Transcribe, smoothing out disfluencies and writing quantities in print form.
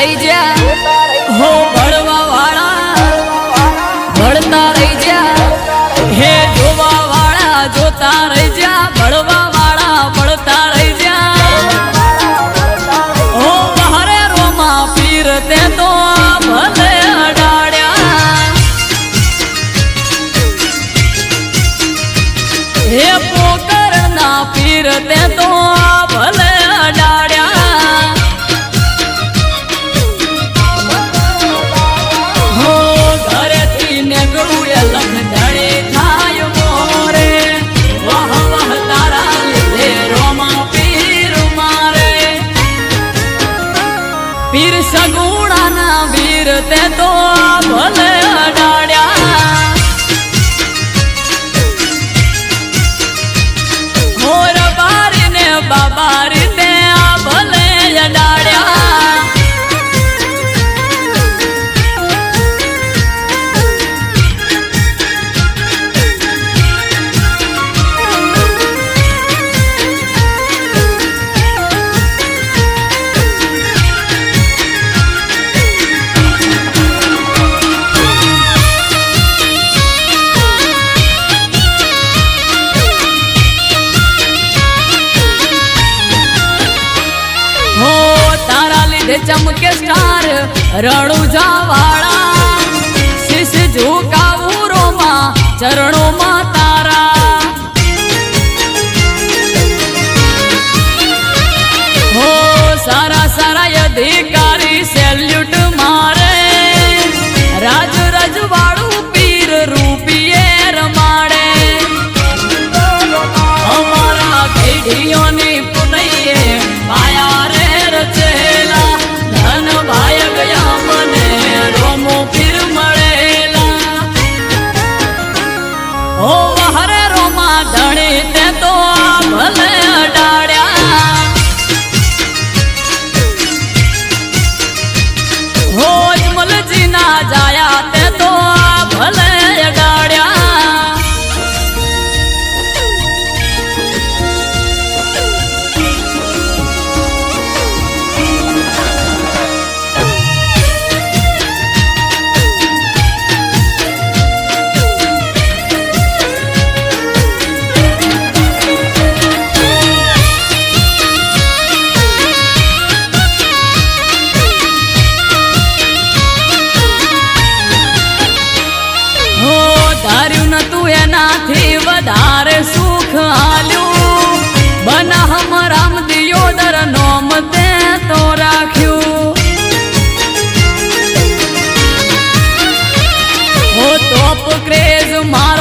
रही जा हो बड़वा वाला बढ़ता रही जा हे जोवा वाला जोता रही जा बड़वा वाला बढ़ता रही जा हो बहरे रोमा पीरते तो भले अडाड़िया हे पोकर ना पीरते तो भले अडाड़िया पीर सगुणा ना वीर ते तो भले अडाड़िया मोर बारी ने बाबारी ते भले अडाड़िया चमके स्टार रणुजा वाला शीश झुकावू रोमा चरणों मा तारा हो सारा सारा अधिकारी सैल्यूट मारे राज रजवाड़ू पीर रूपिये रमाड़े हमारा भेड़ियों ने पुनइये पाया रे रचेला भाई गया मने रोमो फिर मरेला ओ हरे रोमा धणी ते तो भले अडाड़िया हो जमल जी ना जाया ते तो भले अडाड़िया नाथी वधारे सुख आल्यू बना हम राम दियोदर नोम ते तो राख्यू हो तोप क्रेज मार